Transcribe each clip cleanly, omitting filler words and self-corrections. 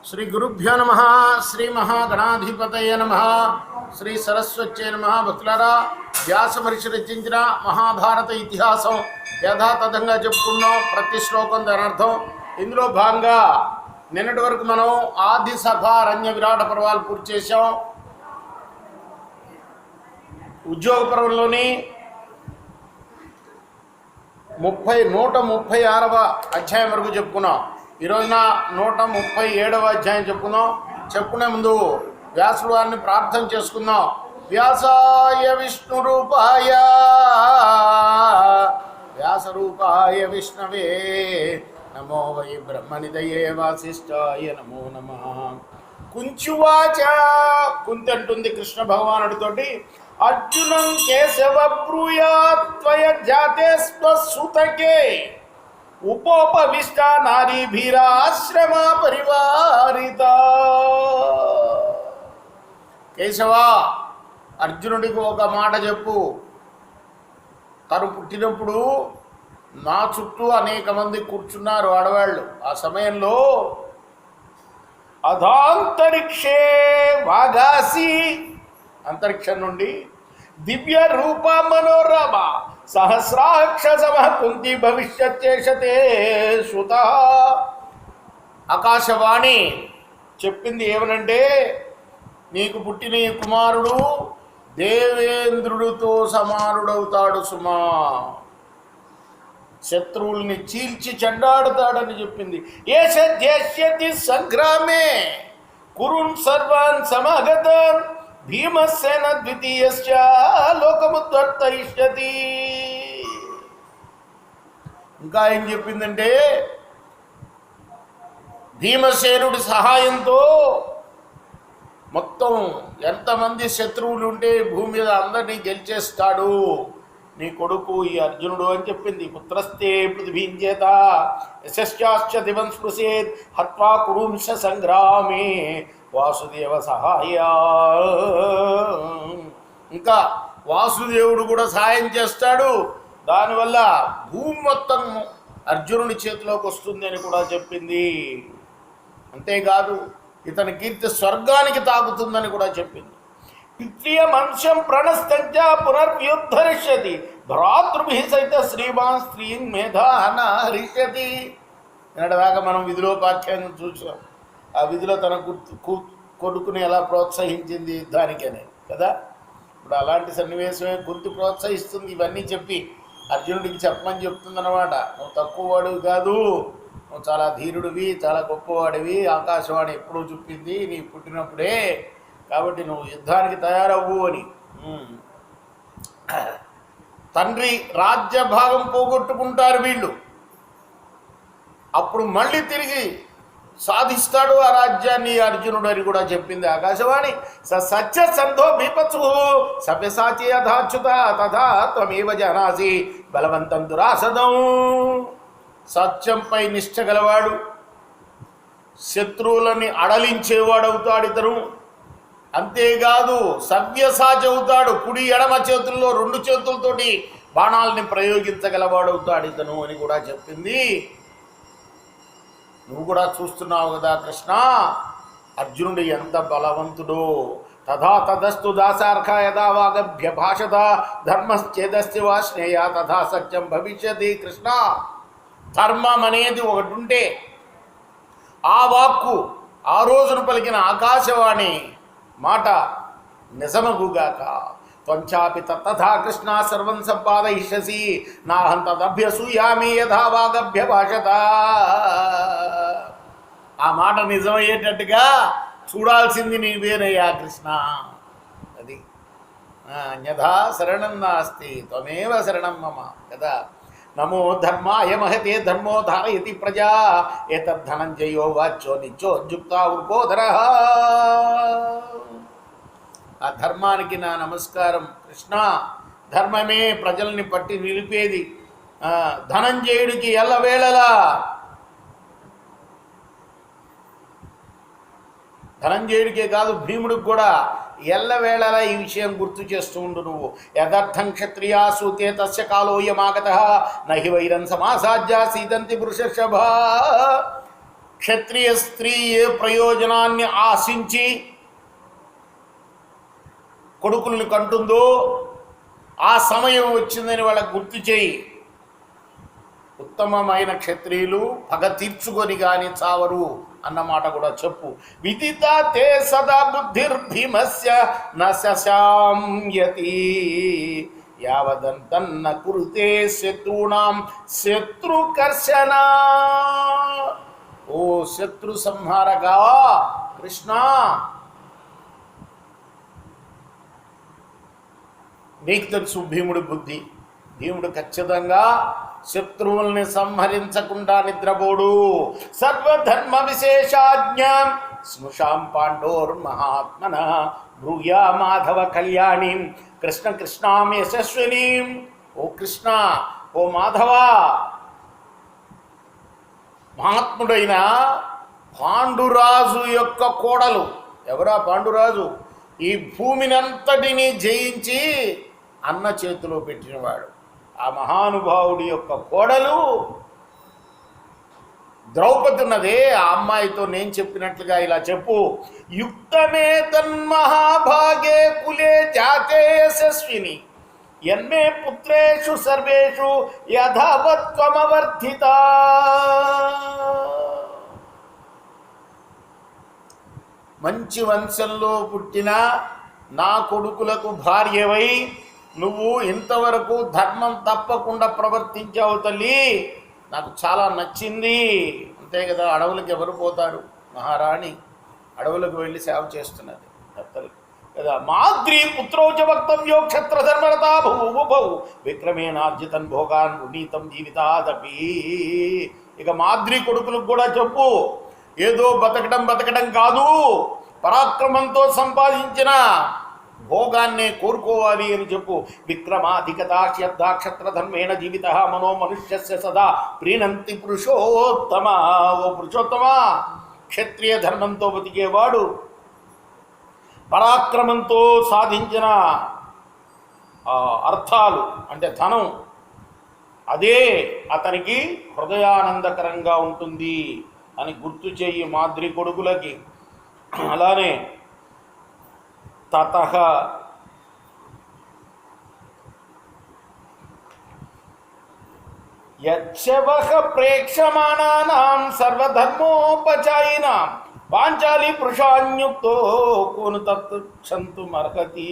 శ్రీ గురుభ్యో నమః. శ్రీ మహాగణాధిపతయ నమః. శ్రీ సరస్వత్యై నమః. భక్తులారా, వ్యాస మహర్షి రచించిన మహాభారత ఇతిహాసం యథాతథంగా చెప్పుకున్నాం. ప్రతి శ్లోకం దాని అర్థం. ఇందులో భాగంగా నిన్నటి వరకు మనం ఆది సభ అరణ్య విరాట పర్వాలు పూర్తి చేసాం. ఉద్యోగ పర్వంలోని 136వ అధ్యాయం వరకు చెప్పుకున్నాం. ఈరోజున 137వ అధ్యాయం చెప్పుకునే ముందు వ్యాసుడు వారిని ప్రార్థన చేసుకుందాం. వ్యాసాయ విష్ణు రూపాయ వ్యాస రూపాయ విష్ణవే నమో వై బ్రహ్మనిదయే వాసిష్ఠాయ నమో నమః. కుంచువాచ, కుంతి అంటుంది కృష్ణ భగవానుడితోటి, అర్జునం కేశవ బ్రూయాత్వయ జాతే స్వసుతకే ఉపోపవిష్ట నారీభీరాశ్రమ పరివారిత. కేశవ, అర్జునుడికి ఒక మాట చెప్పు. తను పుట్టినప్పుడు నా చుట్టూ అనేక మంది కూర్చున్నారు ఆడవాళ్ళు. ఆ సమయంలో అధాంతరిక్షే వాగాసి, అంతరిక్షం నుండి దివ్య రూప మనోరమ సహస్రాక్షసమ కుంతి భవిష్యచ్చేషతే సుత. ఆకాశవాణి చెప్పింది ఏమనంటే, నీకు పుట్టిన ఈ కుమారుడు దేవేంద్రుడితో సమానుడవుతాడు సుమా, శత్రువుల్ని చీల్చి చెండాడుతాడని చెప్పింది. ఏష జేష్యతి సంగ్రామే కురున్ సర్వాన్ సమాగతాన్ భీమసేన ద్వితీయస్య లోకముద్ధర్తయిష్యతి. ఇంకా ఏం చెప్పిందంటే, భీమసేనుడి సహాయంతో మొత్తం ఎంతమంది శత్రువులు ఉంటే భూమి మీద అందరినీ గెలిచేస్తాడు నీ కొడుకు ఈ అర్జునుడు అని చెప్పింది. పుత్రస్తే పృథివీంచేత యశశ్చాశ్చ దివం స్పృశేత్ హత్వా కురుంశ సంగ్రామే వాసుదేవ సహాయ. ఇంకా వాసుదేవుడు కూడా సహాయం చేస్తాడు, దానివల్ల భూమి మొత్తం అర్జునుడి చేతిలోకి వస్తుంది అని కూడా చెప్పింది. అంతేకాదు ఇతని కీర్తి స్వర్గానికి తాకుతుందని కూడా చెప్పింది. పిత్రియమంశం ప్రణస్తంచ పునర్వ్యుద్ధరిష్యతి భ్రాతృభి సహిత శ్రీమాన్ స్త్రీన్ మేధాన హరిష్యతి. నిన్నటిదాకా మనం విధిలోపాఖ్యానం చూసాం. ఆ విధిలో తన కొడుకుని ఎలా ప్రోత్సహించింది యుద్ధానికనే కదా. ఇప్పుడు అలాంటి సన్నివేశమే కుంతి ప్రోత్సహిస్తుంది. ఇవన్నీ చెప్పి అర్జునుడికి చెప్పమని చెప్తుంది అన్నమాట. నువ్వు తక్కువ వాడివి కాదు, నువ్వు చాలా ధీరుడివి, చాలా గొప్పవాడివి. ఆకాశవాణి ఎప్పుడూ చెప్పింది నీ పుట్టినప్పుడే, కాబట్టి నువ్వు యుద్ధానికి తయారవ్వు అని. తండ్రి రాజ్యభాగం పోగొట్టుకుంటారు వీళ్ళు, అప్పుడు మళ్ళీ తిరిగి సాధిస్తాడు ఆ రాజ్యాన్ని అర్జునుడు అని కూడా చెప్పింది ఆకాశవాణి. సత్య సంధో భీపత్సు సవ్యసాచి యథాచ్యుత తథా త్వమేవ జనాసి బలవంతం దురాసదం. సత్యంపై నిష్ఠ గలవాడు, శత్రువులని అడలించేవాడవుతాడు ఇతను. అంతేకాదు సవ్యసాచి అవుతాడు, కుడి ఎడమ చేతుల్లో 2 చేతులతోటి బాణాలని ప్రయోగించగలవాడవుతాడు ఇతను అని కూడా చెప్పింది. నువ్వు కూడా చూస్తున్నావు కదా కృష్ణ, అర్జునుడు ఎంత బలవంతుడో. తథా తదస్తు దాసార్హ యథా వాగభ్య భాషత ధర్మశ్చేదస్య వా స్నేయ తథా సత్యం భవిష్యతి. కృష్ణ, ధర్మం అనేది ఒకటి ఉంటే ఆ వాక్కు ఆ రోజును పలికిన ఆకాశవాణి మాట నిజమగుగాక. త్వంచాపి తథా కృష్ణ సర్వం సంపాదయిష్యసి నాహం తదభ్యసూయామి యథా వాగభ్య భాషత. ఆ మాట నిజమయ్యేటట్టుగా చూడాల్సింది నీవేనయ్యా కృష్ణ. అది అన్యథా శరణం నాస్తి త్వమేవ శరణం మమ కదా. నమో ధర్మాయ మహతే ధర్మో ధారయతి ప్రజా ఏతద్ధనంజయో వాచ్యో నిత్యోద్యుక్తా వృకోధర. ఆ ధర్మానికి నా నమస్కారం కృష్ణ. ధర్మమే ప్రజల్ని పట్టి నిలిపేది. ధనంజయుడికి ఎల్లవేళలా, ధనంజయుడికే కాదు భీముడికి కూడా ఎల్లవేళలా ఈ విషయం గుర్తు చేస్తూ ఉండు నువ్వు. యథర్థం క్షత్రియాసు తే తస్య కాలోయమాగత నహి వైరం సమాసాధ్య సీదంతి పురుషశభ. క్షత్రియ స్త్రీ ఏ ప్రయోజనాన్ని ఆశించి కొడుకుల్ని కంటుందో ఆ సమయం వచ్చిందని వాళ్ళకు గుర్తు చేయి. ఉత్తమమైన క్షత్రియులు పగ తీర్చుకొని కానీ చావరు అన్నమాట కూడా చెప్పు. విదిత తే సదా బుద్ధిర్భీమస్య న శశామ్యతి యావదంతన్న కురుతే శత్రుణాం శత్రుకర్షణ. ఓ శత్రు సంహారగా కృష్ణ, నీకు తెలుసు భీముడి బుద్ధి. భీముడు ఖచ్చితంగా శత్రువుల్ని సంహరించకుండా నిద్రపోడు. సర్వధర్మ విశేషాజ్ఞాం స్మృషాం పాండోర్మహాత్మన భ్రూయా మాధవ కళ్యాణిం కృష్ణ కృష్ణాం యశస్వినీం. ఓ కృష్ణ, ఓ మాధవ, మహాత్ముడైన పాండురాజు యొక్క కోడలు. ఎవరా పాండురాజు? ఈ భూమినంతటిని జయించి అన్న చేతిలో పెట్టినవాడు. ఆ మహానుభావుడి యొక్క కోడలు ద్రౌపది ఉన్నదే, ఆ అమ్మాయితో నేను చెప్పినట్లుగా ఇలా చెప్పు. యుక్తమే తన్మహాభాగే కులే జాతే యశస్విని యన్మే పుత్రేషు సర్వేషు యథావత్వమవర్ధిత. మంచి వంశంలో పుట్టిన నా కొడుకులకు భార్యవై నువ్వు ఇంతవరకు ధర్మం తప్పకుండా ప్రవర్తించావు తల్లి, నాకు చాలా నచ్చింది. అంతే కదా, అడవులకు ఎవరు పోతారు? మహారాణి అడవులకు వెళ్ళి సేవ చేస్తున్నది కదా. మాద్రీ పుత్రోచ వక్తవ్యో క్షత్రధర్మరతా భూభౌ విక్రమేణార్జితన్ భోగాన్ ఉన్నీతం జీవితాదపి. ఇక మాద్రీ కొడుకులకు కూడా చెప్పు, ఏదో బతకడం కాదు, పరాక్రమంతో సంపాదించిన భోగాన్నే కోరుకోవాలి అని చెప్పు. విక్రమాధికతాక్షత్రధర్మేణ జీవిత మనో మనుష్యస్య సదా ప్రీణంతి పురుషోత్తమ. ఓ పురుషోత్తమ, క్షత్రియ ధర్మంతో బతికేవాడు పరాక్రమంతో సాధించిన అర్థాలు అంటే ధనం, అదే అతనికి హృదయానందకరంగా ఉంటుంది అని గుర్తు చెయ్యి మాద్రి కొడుకులకి. అలానే తతః యచ్చవః ప్రేక్షమాణానాం సర్వధర్మోపచాయినాం పాంచాలి పురుషాన్యుక్తో కోను తత్క్షంతు మర్హతి.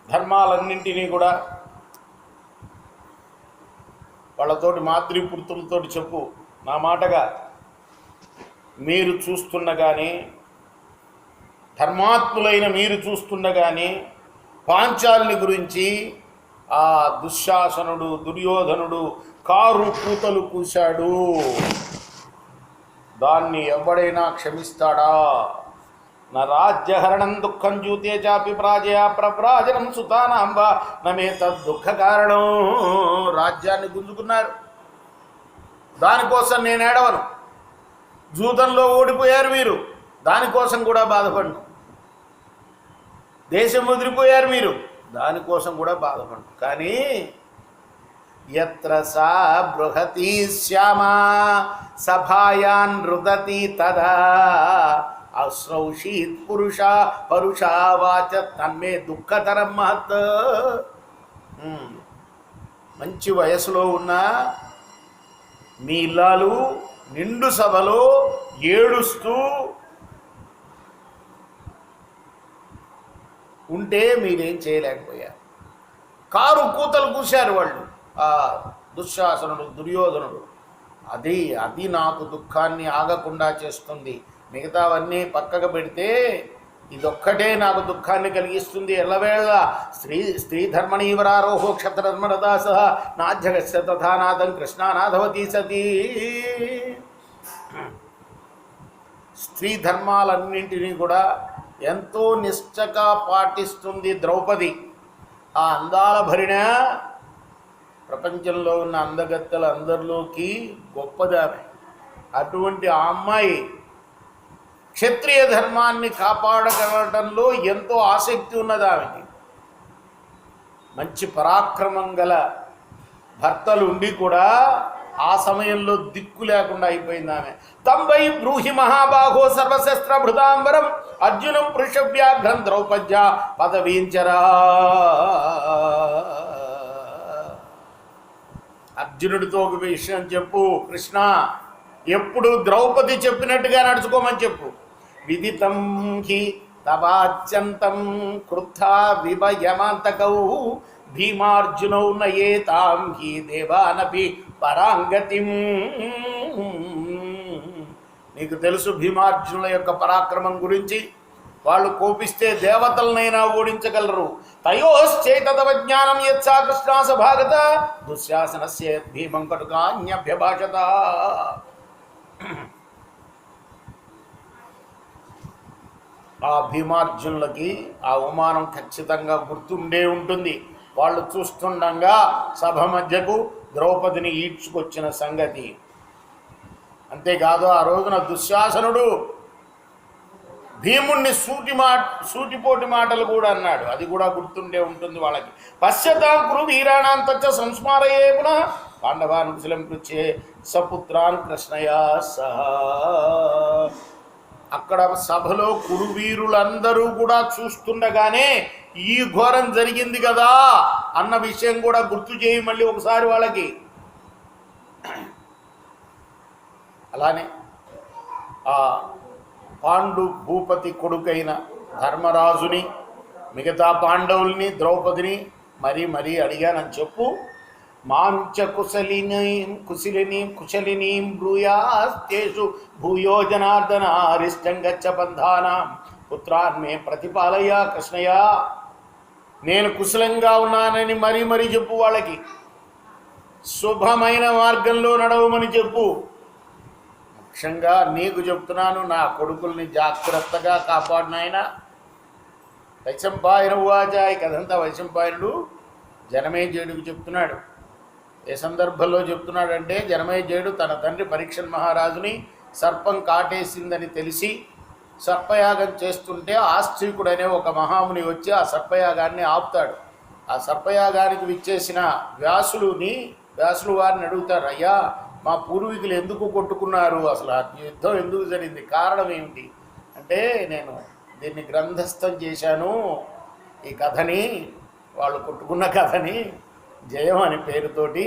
ధర్మాలన్నింటినీ కూడా వాళ్ళతోటి మాతృపుత్రులతోటి చెప్పు. నా మాటగా మీరు చూస్తుండగానే, ధర్మాత్ములైన మీరు చూస్తుండగానే పాంచాలిని గురించి ఆ దుశ్శాసనుడు దుర్యోధనుడు కారు కూతలు కూశాడు. దాన్ని ఎవడైనా క్షమిస్తాడా? నా రాజ్యహరణం దుఃఖం జూతే చాపి ప్రాజయా ప్రవ్రాజనం సుతానాంబ నమే తద్దుఃఖ కారణం. రాజ్యాన్ని గుంజుకున్నారు, దానికోసం నేను ఏడవను. జూతంలో ఓడిపోయారు మీరు, దానికోసం కూడా బాధపడను. దేశం వదిలిపోయారు మీరు, దానికోసం కూడా బాధపడను. కానీ యత్ర సా బృహతి శ్యామా సభాయాన్ రుదతి తదా అశ్రౌషీత్ పురుష పరుషావాచ తన్మే దుఃఖతరం మహత్. మంచి వయసులో ఉన్న మీ ఇల్లాలు నిండు సభలో ఏడుస్తూ ఉంటే మీరేం చేయలేకపోయారు. కారు కూతలు కూశారు వాళ్ళు, ఆ దుశ్శాసనుడు దుర్యోధనుడు. అది నాకు దుఃఖాన్ని ఆగకుండా చేస్తుంది. మిగతావన్నీ పక్కకు పెడితే ఇదొక్కటే నాకు దుఃఖాన్ని కలిగిస్తుంది. ఎల్లవేళ స్త్రీ ధర్మణీవరారోహో క్షత్రధర్మరదాస నాధ్యగస్య తథానాథం కృష్ణానాథవతీ సతీ. స్త్రీ ధర్మాలన్నింటినీ కూడా ఎంతో నిష్ఠగా పాటిస్తుంది ద్రౌపది. ఆ అందాల భరిణ ప్రపంచంలో ఉన్న అందగత్తెలందరిలోకి గొప్పదామె. అటువంటి ఆ అమ్మాయి క్షత్రియ ధర్మాన్ని కాపాడగలటంలో ఎంతో ఆసక్తి ఉన్నది ఆమెకి. మంచి పరాక్రమం గల భర్తలు ఉండి కూడా ఆ సమయంలో దిక్కు లేకుండా అయిపోయింది ఆమె. తంబై బ్రూహి మహాబాహో సర్వశస్త్రభృతాంబరం అర్జునం పృషవ్యాఘ్రం ద్రౌపద్య పదవీంచరా. అర్జునుడితో ఒక విషయం చెప్పు కృష్ణ, ఎప్పుడు ద్రౌపది చెప్పినట్టుగా నడుచుకోమని చెప్పు. విదితం హి తవాచ్యంతం క్రుద్ధా విభయమాంతకౌ భీమార్జునౌ నయేతాం హి దేవానపి పరాంగతిం. నీకు తెలుసు భీమార్జునుల యొక్క పరాక్రమం గురించి. వాళ్ళు కోపిస్తే దేవతలనైనా ఓడించగలరు. తయోశ్చైతదవజ్ఞానం యత్సా కృష్ణాస భాగత దుశ్శాసనస్య భీమం కటుకాన్యభ్యభాషత. ఆ భీమార్జునులకి ఆ అవమానం ఖచ్చితంగా గుర్తుండే ఉంటుంది. వాళ్ళు చూస్తుండగా సభ మధ్యకు ద్రౌపదిని ఈడ్చుకొచ్చిన సంగతి. అంతేకాదు ఆ రోజున దుశ్శాసనుడు భీముణ్ణి సూటిపోటి మాటలు కూడా అన్నాడు. అది కూడా గుర్తుండే ఉంటుంది వాళ్ళకి. పశ్యతాం కురు వీరాణాం తచ్చ సంస్మారయే పునః పాండవాన్ కుశలం పృచ్చే సపుత్రాన్ కృష్ణయా సహా. అక్కడ సభలో కురువీరులందరూ కూడా చూస్తుండగానే ఈ ఘోరం జరిగింది కదా అన్న విషయం కూడా గుర్తు చేయి మళ్ళీ ఒకసారి వాళ్ళకి. అలానే ఆ పాండు భూపతి కొడుకైన ధర్మరాజుని, మిగతా పాండవుల్ని, ద్రౌపదిని మరీ అడిగానని చెప్పు. మాంచ కుశలినీం బ్రూయాస్తేషు భూయో జనార్దన అరిష్టం గచ్చ బంధానాం పుత్రాన్మే ప్రతిపాలయ కృష్ణయ్య. నేను కుశలంగా ఉన్నానని మరీ చెప్పు వాళ్ళకి. శుభమైన మార్గంలో నడవమని చెప్పు. ముఖ్యంగా నీకు చెప్తున్నాను, నా కొడుకుల్ని జాగ్రత్తగా కాపాడినాయన. వైశంపాయన ఉవాచ. ఈ కథంతా వైశంపాయనుడు జనమేజయుడికి చెప్తున్నాడు. ఏ సందర్భంలో చెప్తున్నాడంటే, జనమేజయుడు తన తండ్రి పరీక్షన్ మహారాజుని సర్పం కాటేసిందని తెలిసి సర్పయాగం చేస్తుంటే ఆస్త్రీకుడు అనే ఒక మహాముని వచ్చి ఆ సర్పయాగాన్ని ఆపుతాడు. ఆ సర్పయాగానికి విచ్చేసిన వ్యాసులు వారిని అడుగుతారు, అయ్యా మా పూర్వీకులు ఎందుకు కొట్టుకున్నారు, అసలు ఆ యుద్ధం ఎందుకు జరిగింది, కారణం ఏమిటి అంటే, నేను దీన్ని గ్రంథస్థం చేశాను. ఈ కథని, వాళ్ళు కొట్టుకున్న కథని జయం అని పేరుతోటి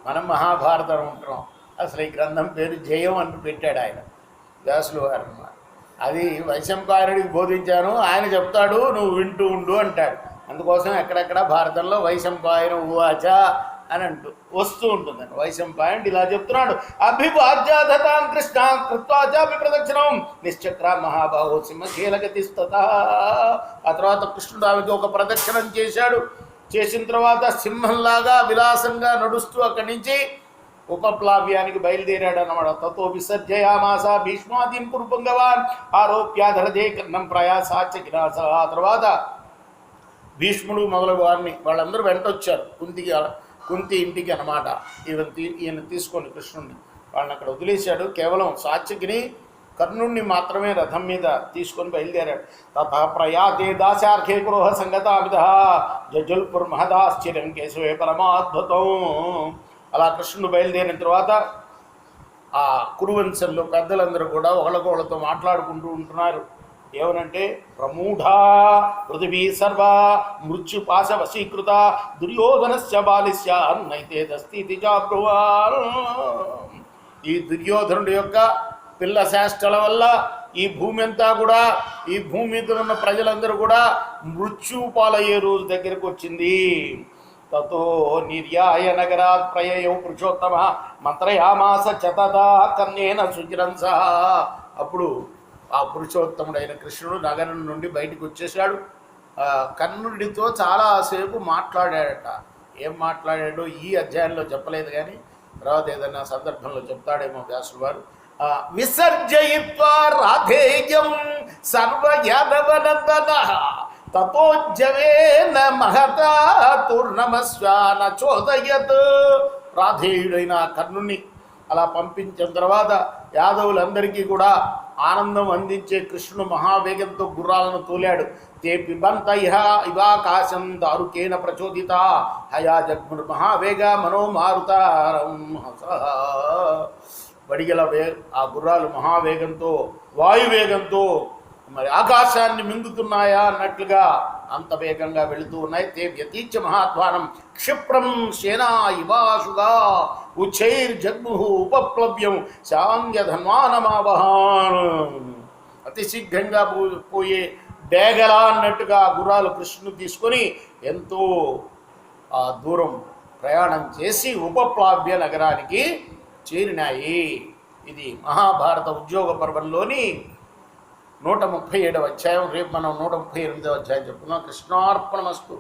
మనం మహాభారతం ఉంటున్నాం. అసలు ఈ గ్రంథం పేరు జయం అని పెట్టాడు ఆయన, వ్యాసులు వారు. అది వైశంపాయనుడికి బోధించాను, ఆయన చెప్తాడు, నువ్వు వింటూ ఉండు అంటాడు. అందుకోసం ఎక్కడెక్కడ భారతంలో వైశంపాయన ఉవాచ అని అంటూ వస్తూ ఉంటుందండి. వైశంపాయనుడు ఇలా చెప్తున్నాడు, అభివాజ్యాధతాం కృష్ణ కృత్వాచాపి ప్రదక్షిణం నిశ్చక్ర మహాబాహో సింహశీలగతిస్తత. ఆ తర్వాత కృష్ణుడు ఆమెకి ఒక ప్రదక్షిణం చేశాడు. చేసిన తర్వాత సింహంలాగా విలాసంగా నడుస్తూ అక్కడి నుంచి ఉపప్లావ్యానికి బయలుదేరాడు అన్నమాట. తతో విసర్జయామాస భీష్మాదీన్ కురుపుంగవాన్ ఆరోప్యాధరజే కర్ణం ప్రయాసాచకినాస. ఆ తర్వాత భీష్ముడు మొదలగు వారిని వాళ్ళందరూ వెంటొచ్చారు కుంతి ఇంటికి అన్నమాట. ఈయన తీసుకొని కృష్ణుడిని వాళ్ళని అక్కడ వదిలేశాడు. కేవలం సాత్యకిని కర్ణుణ్ణి మాత్రమే రథం మీద తీసుకొని బయలుదేరాడు. తథా ప్రయాతే దాశార్ఘే క్రోహ సంగతామిద జజల్పుర్ మహదాశ్చర్యం కేశవే పరమాద్భుతం. అలా కృష్ణుడు బయలుదేరిన తర్వాత ఆ కురువంశంలో పెద్దలందరూ కూడా ఒకళ్ళతో మాట్లాడుకుంటూ ఉంటున్నారు. ఏమనంటే, ప్రమూఢా పృథివీ సర్వ మృత్యుపాశ వశీకృత దుర్యోధనస్య బాలిస్య నైతే దస్తి చాబ్రువాన్. ఈ దుర్యోధనుడి యొక్క పిల్ల శాస్త్రాల వల్ల ఈ భూమి అంతా కూడా, ఈ భూమి మీద ఉన్న ప్రజలందరూ కూడా మృత్యుపాలయ్యే రోజు దగ్గరకు వచ్చింది. తతో నిర్యాయ నగరాత్ ప్రయయౌ పురుషోత్తమ మంత్రయామాస చతదా కన్యేన సుచిరం సహా. అప్పుడు ఆ పురుషోత్తముడైన కృష్ణుడు నగరం నుండి బయటకు వచ్చేసాడు. కర్ణుడితో చాలాసేపు మాట్లాడాడట. ఏం మాట్లాడాడో ఈ అధ్యాయంలో చెప్పలేదు, కానీ తర్వాత ఏదైనా సందర్భంలో చెప్తాడేమో వ్యాసుల వారు. విసర్జయిత్వా రాధేయం సర్వయాదవనందన తపోజ్జవేన మహతా తూర్ణమస్వాన చోదయత్. రాధేయుడైన కర్ణుని అలా పంపించిన తర్వాత యాదవులందరికీ కూడా ఆనందం అందించే కృష్ణుడు మహావేగంతో గుర్రాలను తోలాడు. తే పిబంత ఇవాకాశం దారుకేన ప్రచోదిత హయా జగ్ముర్ మహావేగ మనోమారుతారం బడిగల ఆ గుర్రాలు మహావేగంతో వాయువేగంతో మరి ఆకాశాన్ని మింగుతున్నాయా అన్నట్లుగా అంత వేగంగా వెళుతూ ఉన్నాయి. తే వ్యతీచ మహాధ్వానం క్షిప్రం సేనా ఇవాసుగా ఉచ్చైర్జగ్ము ఉపప్లవ్యం శాంగ్యధన్వానమావహాన్. అతి శీఘ్రంగా పోయే డేగలా అన్నట్టుగా గుర్రాలు కృష్ణుని తీసుకొని ఎంతో దూరం ప్రయాణం చేసి ఉపప్లావ్య నగరానికి చేరినాయి. ఇది మహాభారత ఉద్యోగ పర్వంలోని 137వ అధ్యాయం. రేపు మనం 138వ అధ్యాయం చెప్పుకున్నాం. కృష్ణార్పణమస్తు.